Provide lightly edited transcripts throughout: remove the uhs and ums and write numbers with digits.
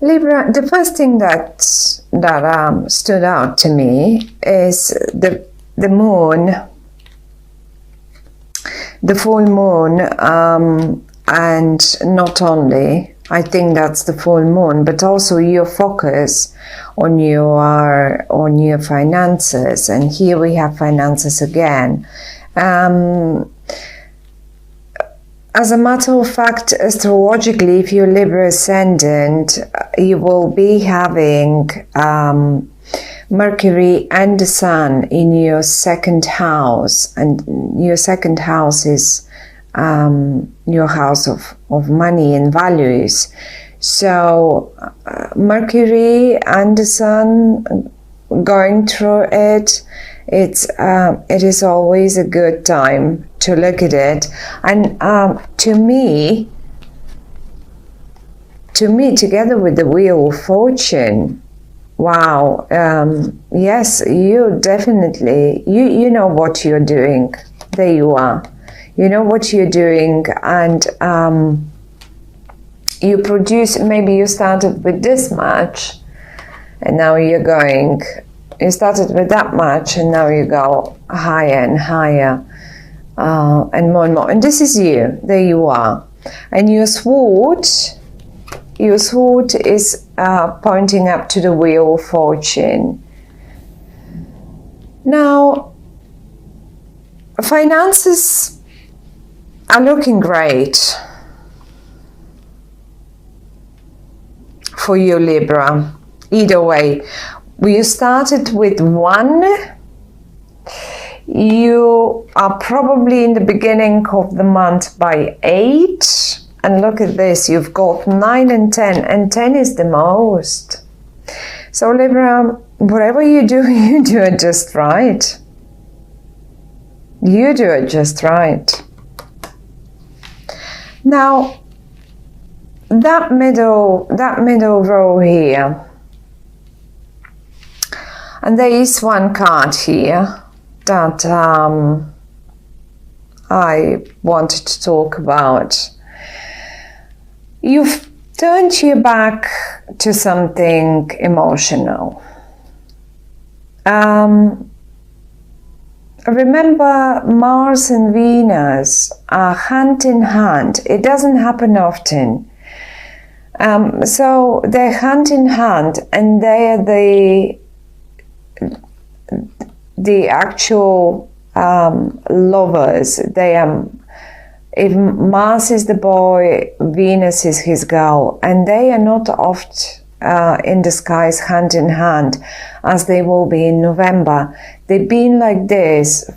Libra, the first thing that stood out to me is the moon, the full moon, and not only, I think that's the full moon, but also your focus on your finances. And here we have finances again. As a matter of fact, astrologically, if you're Libra ascendant, you will be having Mercury and the Sun in your second house, and your second house is your house of money and values. So Mercury and the Sun going through it, it is always a good time to look at it. And to me, together with the Wheel of Fortune, wow, yes, you definitely, you know what you're doing. There you are. You know what you're doing, and you produce, maybe you started with this much, and now you started with that much, and now you go higher and higher, and more and more. And this is you. There you are. And your sword is pointing up to the Wheel of Fortune. Now, finances are looking great for you, Libra. Either way, you started with 1. You are probably in the beginning of the month by 8. And look at this, you've got 9 and 10, and 10 is the most. So Libra, whatever you do, you do it just right. You do it just right. Now, that middle row here, and there is one card here that I wanted to talk about. You've turned your back to something emotional. Remember, Mars and Venus are hand in hand. It doesn't happen often. So they're hand in hand, and they are the actual lovers. They are. If Mars is the boy, Venus is his girl, and they are not oft in the skies hand in hand, as they will be in November. They've been like this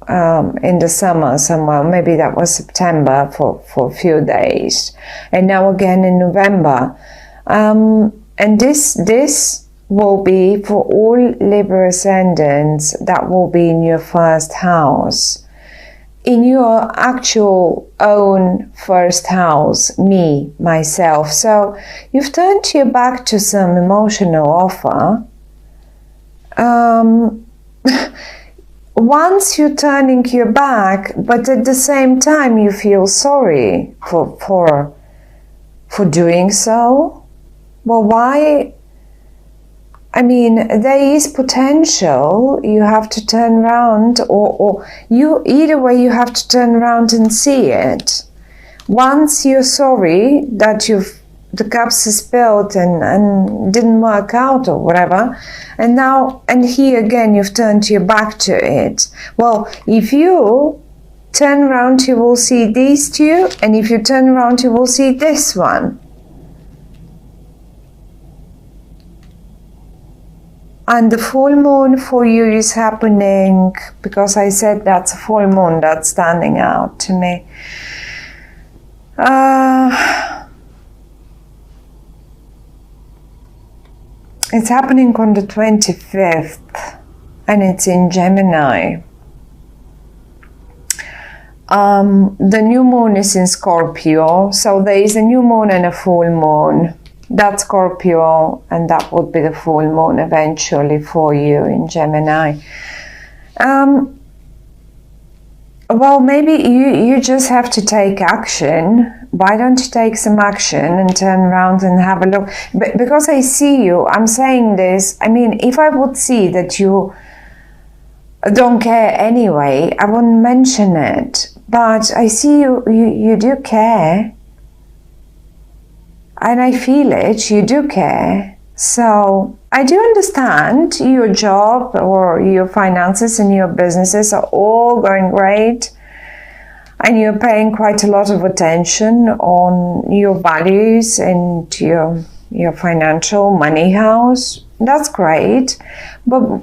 in the summer somewhere, maybe that was September for a few days, and now again in November. And this will be for all Libra ascendants, that will be in your first house. In your actual own first house, myself. So you've turned your back to some emotional offer. Once you're turning your back, but at the same time you feel sorry for doing so. Well, why? I mean, there is potential. You have to turn around, or either way you have to turn around and see it. Once you're sorry that the cups is spilled and didn't work out or whatever, and here again you've turned your back to it. Well, if you turn around, you will see these two, and if you turn around, you will see this one. And the full moon for you is happening, because I said that's a full moon that's standing out to me. It's happening on the 25th, and it's in Gemini. The new moon is in Scorpio, so there is a new moon and a full moon. That's Scorpio, and that would be the full moon eventually for you in Gemini. Well, maybe you just have to take action. Why don't you take some action and turn around and have a look? Because I see you, I'm saying this. I mean, if I would see that you don't care anyway, I wouldn't mention it. But I see you do care. And I feel it, you do care. So I do understand your job or your finances and your businesses are all going great. And you're paying quite a lot of attention on your values and your financial money house. That's great. But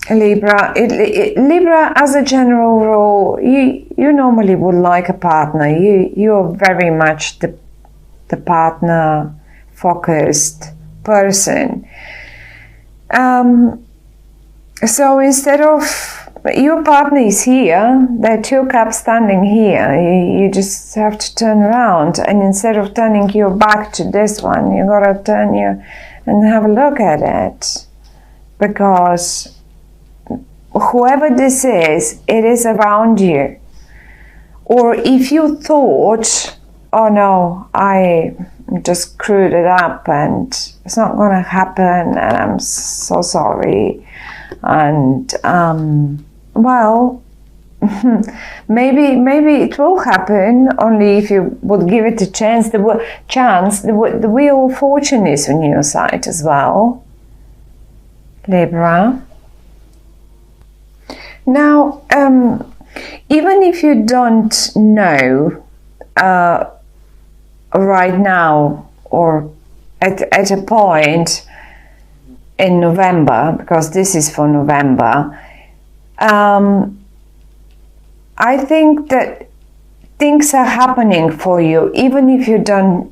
Libra, Libra as a general rule, you normally would like a partner. You're very much the partner focused person. So instead of your partner is here, there are two cups standing here. You just have to turn around, and instead of turning your back to this one, you gotta turn your and have a look at it, because whoever this is, it is around you. Or if you thought, oh no, I just screwed it up and it's not going to happen and I'm so sorry. And, well, maybe it will happen, only if you would give it a chance. The wheel of fortune is on your side as well, Libra. Now, even if you don't know right now or at a point in November, because this is for November, I think that things are happening for you, even if you don't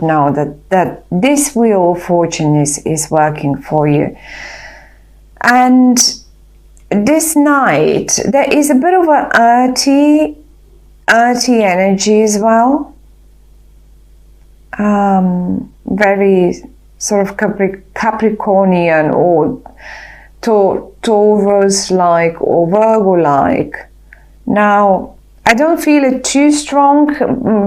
know that this wheel of fortune is working for you. And this night, there is a bit of an earthy energy as well. Very sort of Capricornian or Taurus-like or Virgo-like. Now, I don't feel it too strong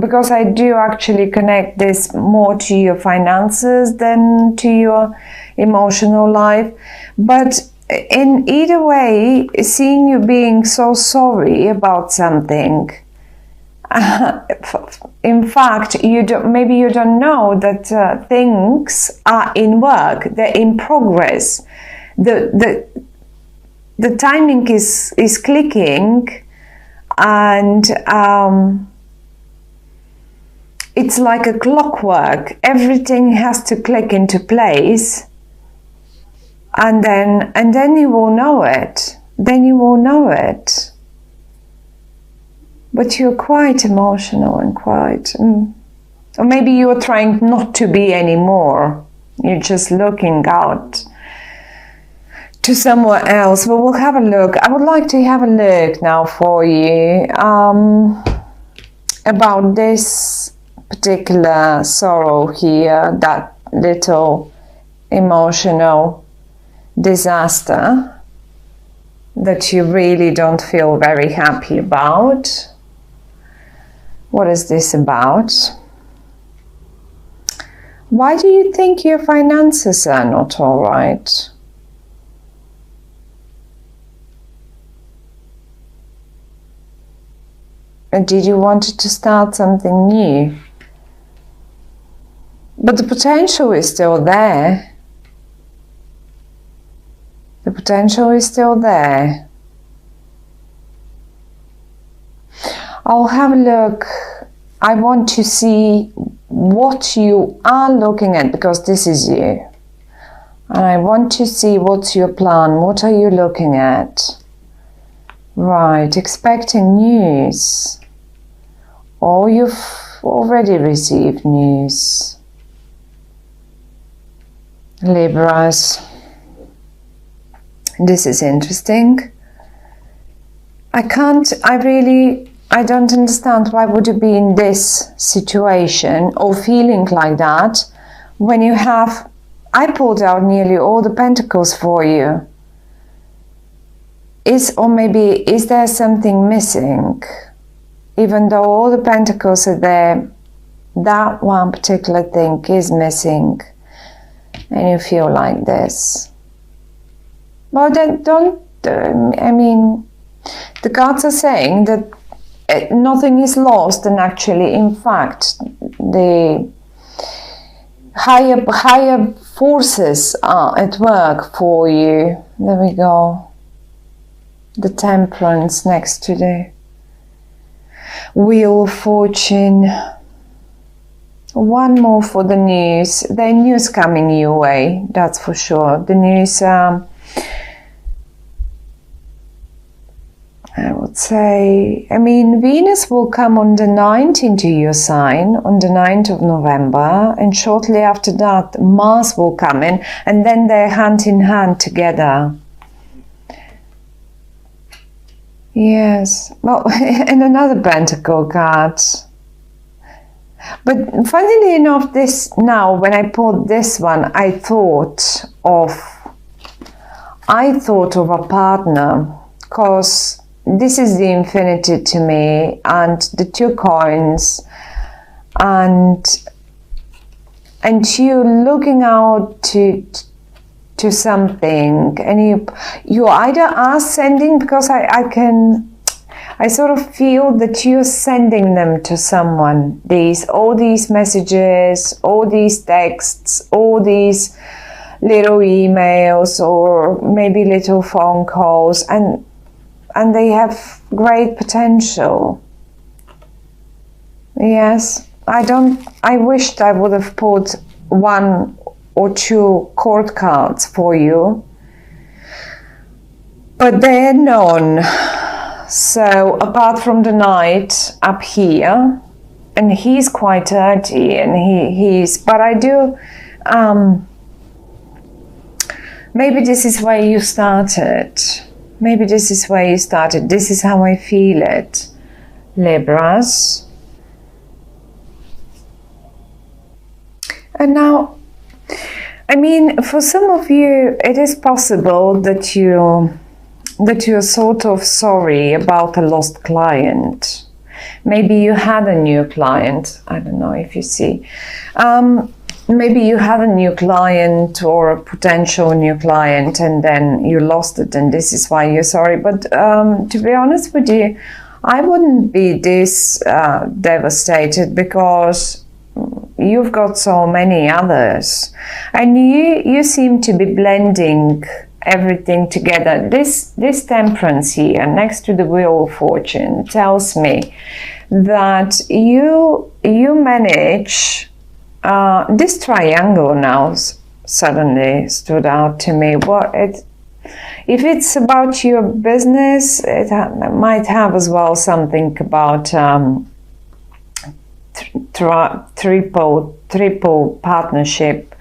because I do actually connect this more to your finances than to your emotional life. But in either way, seeing you being so sorry about something, in fact, maybe you don't know that things are in work, they're in progress. The timing is clicking, and it's like a clockwork. Everything has to click into place. And then you will know it. Then you will know it. But you're quite emotional and quite... Or maybe you're trying not to be anymore. You're just looking out to somewhere else. But we'll have a look. I would like to have a look now for you about this particular sorrow here, that little emotional disaster that you really don't feel very happy about. What is this about? Why do you think your finances are not all right? And did you want to start something new? But the potential is still there. The potential is still there. I'll have a look. I want to see what you are looking at, because this is you. And I want to see what's your plan. What are you looking at? Right, expecting news. Or you've already received news. Libras. This is interesting. I don't understand why would you be in this situation or feeling like that when you have, I pulled out nearly all the pentacles for you. or maybe is there something missing? Even though all the pentacles are there, that one particular thing is missing, and you feel like this. Well, then I mean, the cards are saying that nothing is lost, and actually, in fact, the higher forces are at work for you. There we go. The Temperance next to the Wheel of Fortune. One more for the news. There's news coming your way, that's for sure. The news, I would say, I mean, Venus will come on the 9th into your sign, on the 9th of November, and shortly after that, Mars will come in, and then they're hand in hand together. Yes, well, and another Pentacle card. But funnily enough, this now, when I pulled this one, I thought of a partner, because this is the infinity to me, and the 2 coins, and you looking out to something, and you either are sending, because I sort of feel that you're sending them to someone, all these messages, all these texts, all these little emails, or maybe little phone calls, and they have great potential. Yes, I wished I would have pulled 1 or 2 court cards for you, but they're none. So apart from the Knight up here, and he's quite earthy, and he's, but I do, maybe this is where you started. Maybe this is where you started. This is how I feel it, Libras. And now, I mean, for some of you, it is possible that you're sort of sorry about a lost client. Maybe you had a new client. I don't know if you see. Maybe you had a new client or a potential new client, and then you lost it, and this is why you're sorry. But to be honest with you, I wouldn't be this devastated, because you've got so many others, and you seem to be blending everything together. This Temperance here next to the Wheel of Fortune tells me that you manage this triangle now suddenly stood out to me. If it's about your business, it might have as well something about triple partnership,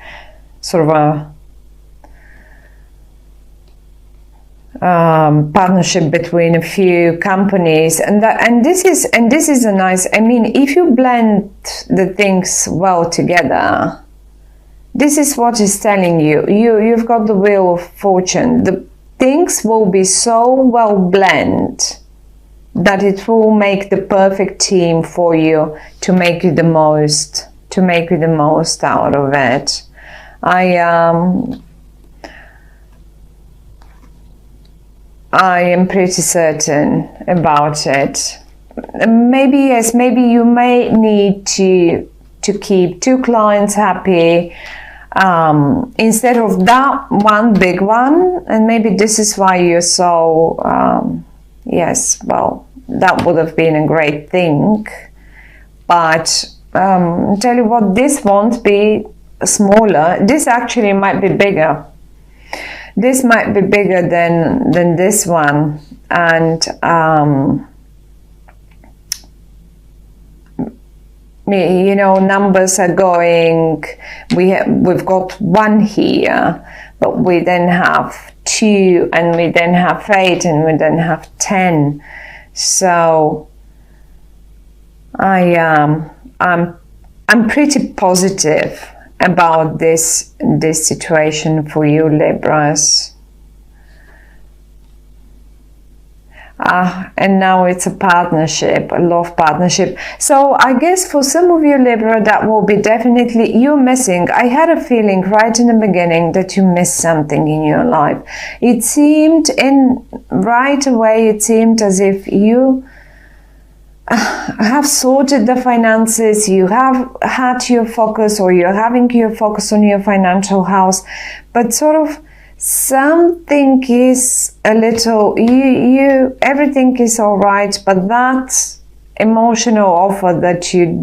sort of a partnership between a few companies, and this is a nice, I mean, if you blend the things well together, this is what is telling you've got the Wheel of Fortune. The things will be so well blend that it will make the perfect team for you to make you the most out of it. I am pretty certain about it. Maybe yes, maybe you may need to keep 2 clients happy instead of that one big one, and maybe this is why you're so yes, well, that would have been a great thing, but tell you what, this won't be smaller. This actually might be bigger. This might be bigger than this one, and you know, numbers are going. We've got 1 here, but we then have 2, and we then have 8, and we then have 10. So I'm pretty positive about this situation for you, Libras. And now it's a partnership, a love partnership. So I guess for some of you Libra, that will be definitely you missing. I had a feeling right in the beginning that you missed something in your life. It seemed right away, it seemed as if you have sorted the finances, you have had your focus, or you're having your focus on your financial house, but sort of something is a little, everything is all right, but that emotional offer that you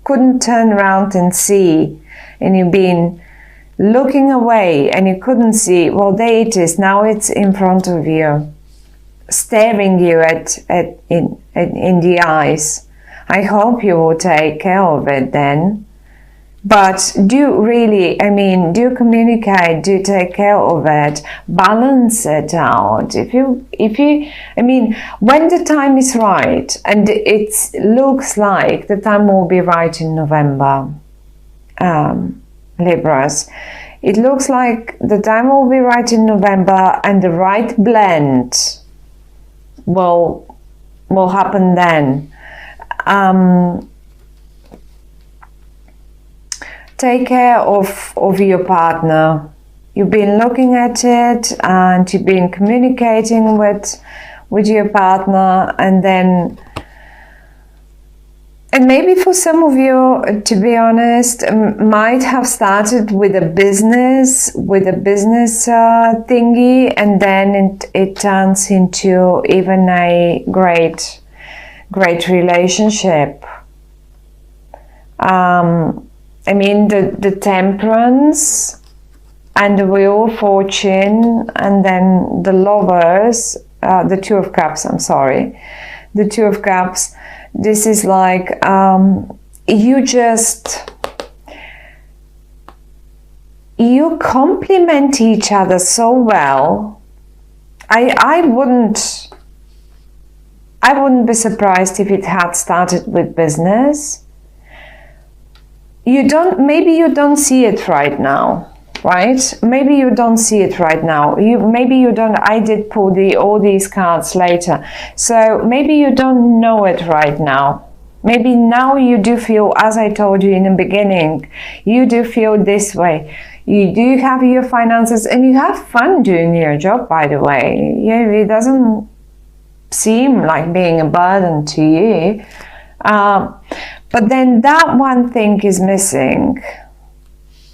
couldn't turn around and see, and you've been looking away and you couldn't see, well, there it is, now it's in front of you, staring you in the eyes. I hope you will take care of it then. But do communicate, do take care of it, balance it out. If you, when the time is right, and it looks like the time will be right in November, Libras, it looks like the time will be right in November, and the right blend will happen then. Take care of your partner. You've been looking at it and you've been communicating with your partner, and maybe for some of you, to be honest, might have started with a business thingy, and then it turns into even a great relationship. The Temperance and the Wheel of Fortune, and then the Lovers, the Two of Cups, the Two of Cups. This is like, you complement each other so well. I wouldn't be surprised if it had started with business. Maybe you don't see it right now, right? Maybe you don't see it right now. I did pull all these cards later. So maybe you don't know it right now. Maybe now you do feel, as I told you in the beginning, you do feel this way. You do have your finances and you have fun doing your job, by the way. It doesn't seem like being a burden to you. But then that one thing is missing,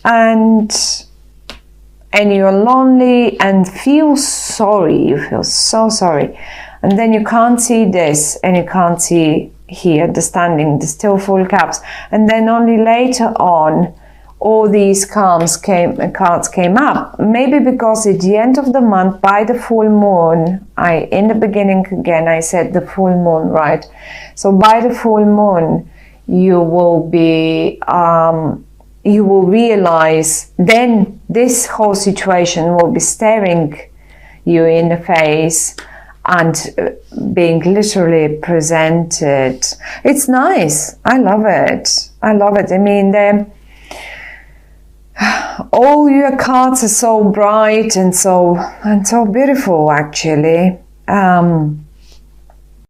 and you're lonely and feel sorry. You feel so sorry, and then you can't see this, and you can't see here the standing, the still full cups, and then only later on, all these cards came up. Maybe because at the end of the month, by the full moon, in the beginning again I said the full moon, right? So by the full moon, you will realize, then this whole situation will be staring you in the face and being literally presented. It's nice. I love it. All your cards are so bright and so beautiful, actually.